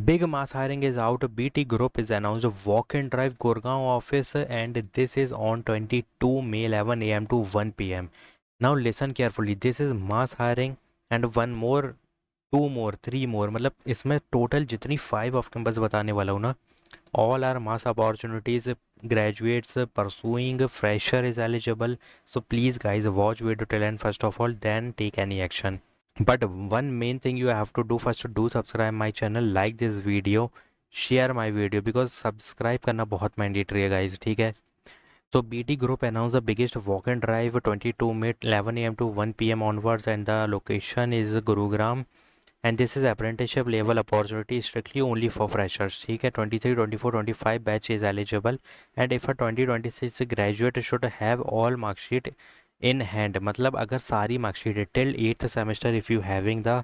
Big mass hiring is out. BT Group is announced a walk-in drive Gurgaon office, and this is on 22 May 11 a.m. to 1 p.m. Now listen carefully. This is mass hiring and one more, two more, three more. मतलब इसमें total जितनी 5 off campus बताने वाला हूँ ना, all are mass opportunities. Graduates pursuing fresher is eligible. So please guys watch video till end first of all, then take any action. But one main thing you have to do first, to do subscribe my channel, like this video, share my video, because subscribe करना बहुत mandatory है guys, ठीक है. So BT Group announced the biggest walk-in drive 22 May 11 a.m. to 1 p.m. onwards, and the location is Gurugram, and this is apprenticeship level opportunity strictly only for freshers, ठीक है. 23, 24, 25 batch is eligible, and if a 2026 graduate should have all mark sheet in hand, मतलब अगर सारी marksheet है till 8th semester, if you having the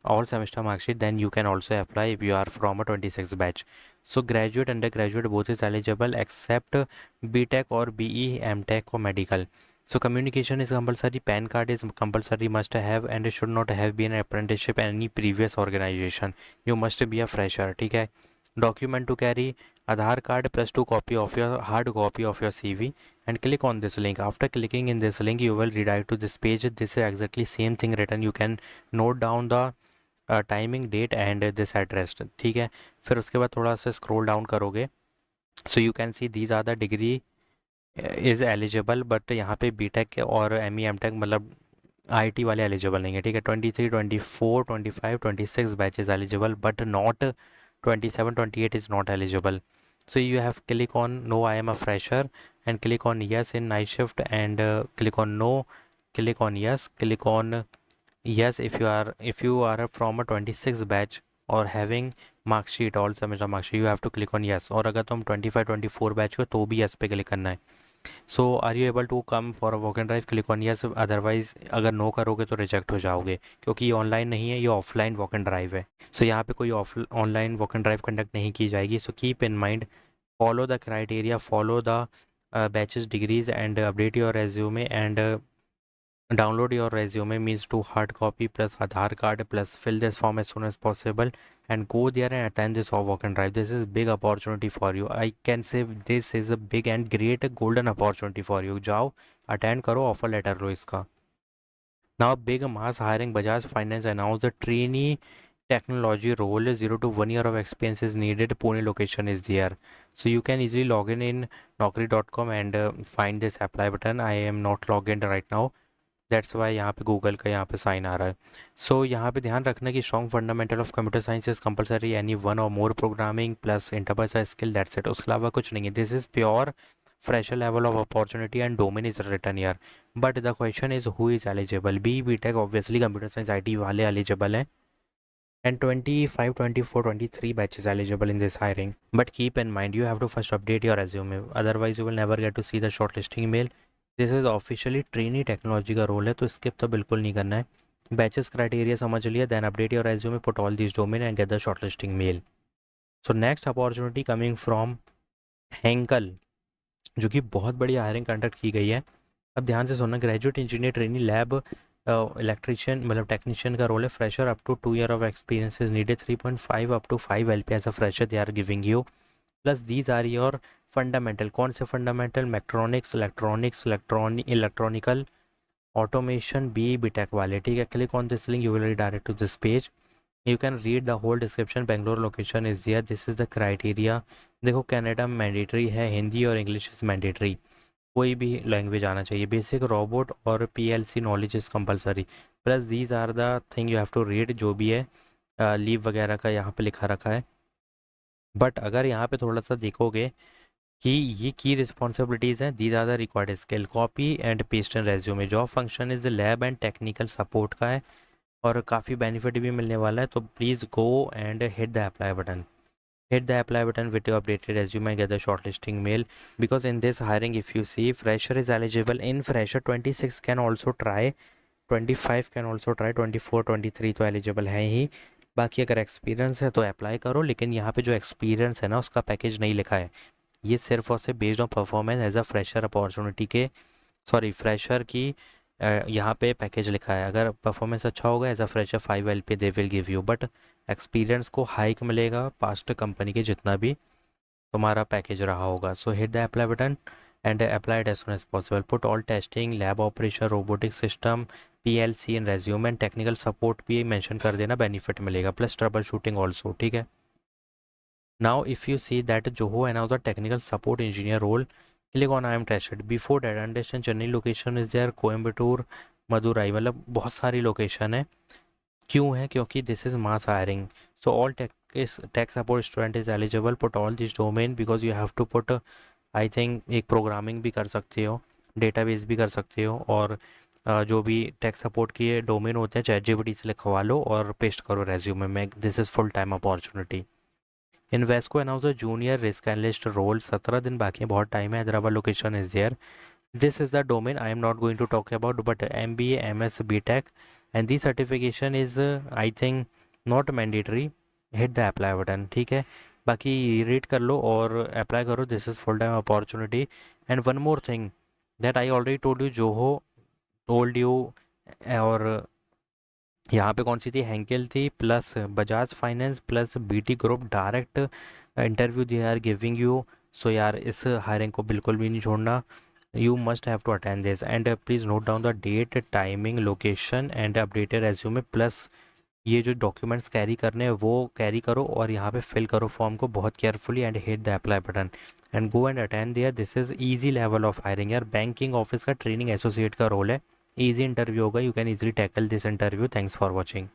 all semester mark sheet, then you can also apply if you are from a 26 batch. So graduate, undergraduate both is eligible except BTech or BE, MTech or medical. So communication is compulsory, PAN card is compulsory, must have, and it should not have been an apprenticeship in any previous organization. You must be a fresher, ठीक है. Document to carry: Aadhaar card plus 2 copy of your hard copy of your CV, and click on this link. After clicking in this link, you will redirect to this page. This is exactly same thing written. You can note down the timing, date and this address, ठीक है. फिर उसके बाद थोड़ा सा scroll down करोगे, so you can see these are the degree is eligible, but यहाँ पे बीटेक और एम ई एम टेक मतलब आईटी वाले एलिजिबल नहीं है, ठीक है. 23, 24, 25, 26 batches eligible, but not 27, 28 is not eligible. So you have click on no, I am a fresher, and click on yes in night shift, and click on no, click on yes, click on yes if you are from a 26 batch or having mark sheet, all semester mark sheet, you have to click on yes. और अगर तुम 25 24 batch हो तो भी yes पे click करना है. So are you able to come for a walk and drive, click on yes, otherwise अगर नो करोगे तो रिजेक्ट हो जाओगे, क्योंकि ये ऑनलाइन नहीं है, ये ऑफलाइन वॉक एंड ड्राइव है. सो यहाँ पे कोई online walk and drive conduct नहीं की जाएगी. So keep in mind, follow the criteria, follow the batches degrees, and update your resume, and download your resume means to hard copy plus Aadhaar card, plus fill this form as soon as possible, and go there and attend this walk and drive. This is big opportunity for you. I can say this is a big and great golden opportunity for you. जाओ attend करो, offer letter लो इसका. Now big mass hiring, Bajaj Finance announced the trainee technology role, 0 to 1 year of experience is needed. Pune location is there, so you can easily log in naukri.com and find this apply button. I am not logged in right now, that's why यहाँ पे Google का यहाँ पे sign आ रहा है. सो यहाँ पे ध्यान रखना कि strong fundamental of computer science is compulsory, यानी वन और more programming plus interpersonal skill, that's it. उसके अलावा कुछ नहीं है. This is pure fresher level of opportunity and domain is written here. But the question is who is eligible. B tech obviously computer science I वाले eligible हैं, and 25, 24, 23 batches eligible in this hiring. But keep in mind, you have to first update your resume, otherwise you will never get to see the shortlisting email. This is officially trainee technology का role है, तो skip तो बिल्कुल नहीं करना है. Batches criteria समझ लिया, then update your resume, put all this domain and get the shortlisting mail. So next opportunity coming from Henkel, जो कि बहुत बड़ी हायरिंग कंडक्ट की गई है. अब ध्यान से सुनना. Graduate engineer trainee lab electrician मतलब टेक्नीशियन का रोल है. Fresher up to 2 year of experience is needed. 3.5 up to 5 LP as a fresher they are giving you. Plus these are your fundamental. कौन से fundamental? Mechatronics, electronics, electronical, automation, B tech वाले, ठीक है. Click on this link, you will direct to this page. You can read the whole description. Bangalore location is there. This is the criteria. देखो कनाडा में mandatory है, हिंदी और English is mandatory, कोई भी language आना चाहिए. बेसिक रोबोट और PLC knowledge is compulsory. Plus these are the thing you have to read, जो भी है लीव वगैरह का यहाँ पे लिखा रखा है. बट अगर यहाँ पे थोड़ा सा देखोगे कि ये की रिस्पॉन्सिबिलिटीज़ हैं, these are the required skill, copy and paste in resume. Job function is lab and technical support का है, और काफ़ी बेनिफिट भी मिलने वाला है. तो please go and hit the apply button. Hit the apply button with your updated resume and get the shortlisting mail, because in this hiring if you see fresher is eligible. In fresher 26 can also try, 25 can also try, 24, 23 तो eligible है ही. बाकी अगर experience है तो apply करो, लेकिन यहाँ पे जो एक्सपीरियंस है ना उसका पैकेज नहीं लिखा है. ये सिर्फ और सिर्फ based on performance as a fresher opportunity के, सॉरी फ्रेशर की यहाँ पे पैकेज लिखा है. अगर परफॉर्मेंस अच्छा होगा एज अ फ्रेशर 5 LP they will give you, but experience को हाइक मिलेगा पास्ट कंपनी के जितना भी तुम्हारा पैकेज रहा होगा. So hit the apply button and apply it as soon as possible. Put all testing, lab operation, robotic system, PLC in resume and technical support भी mention कर देना, बेनिफिट मिलेगा, प्लस ट्रबल शूटिंग ऑल्सो. ठीक है. Now if you see that Zoho announce the technical support engineer role, click on I am interested. Before that understand journey location is there Coimbatore, Madurai, मतलब बहुत सारी location है. क्यों है? क्योंकि this is mass hiring. So all tech support student is eligible. Put all this domain because you have to put, I think एक programming भी कर सकते हो, डेटाबेस भी कर सकते हो, और जो भी टेक सपोर्ट के डोमेन होते हैं चैट जीपीटी से लिखवा लो और पेस्ट करो रेज्यूमे में. This is full time opportunity. Invesco announce the junior risk analyst role. 17 दिन बाकी है, बहुत टाइम है. Hyderabad location is there. This is the domain I am not going to talk about, but MBA, MS, BTech, and the certification is I think not mandatory. Hit the apply button. ठीक है. बाकी read कर लो और apply करो. This is full time opportunity. And one more thing that I already told you, Zoho told you, और यहाँ पे कौन सी थी, हैंकेल थी, plus Bajaj Finance, plus BT group direct interview they are giving you. So यार इस हायरिंग को बिल्कुल भी नहीं छोड़ना. You must have to attend this and please note down the date, timing, location and updated resume, plus ये जो documents carry करने हैं वो कैरी करो और यहाँ पे फिल करो फॉर्म को बहुत carefully and hit the apply button and go and attend there. This is easy level of hiring यार. बैंकिंग ऑफिस का ट्रेनिंग एसोसिएट का रोल है. इजी इंटरव्यू होगा. You can easily tackle this interview. Thanks for watching.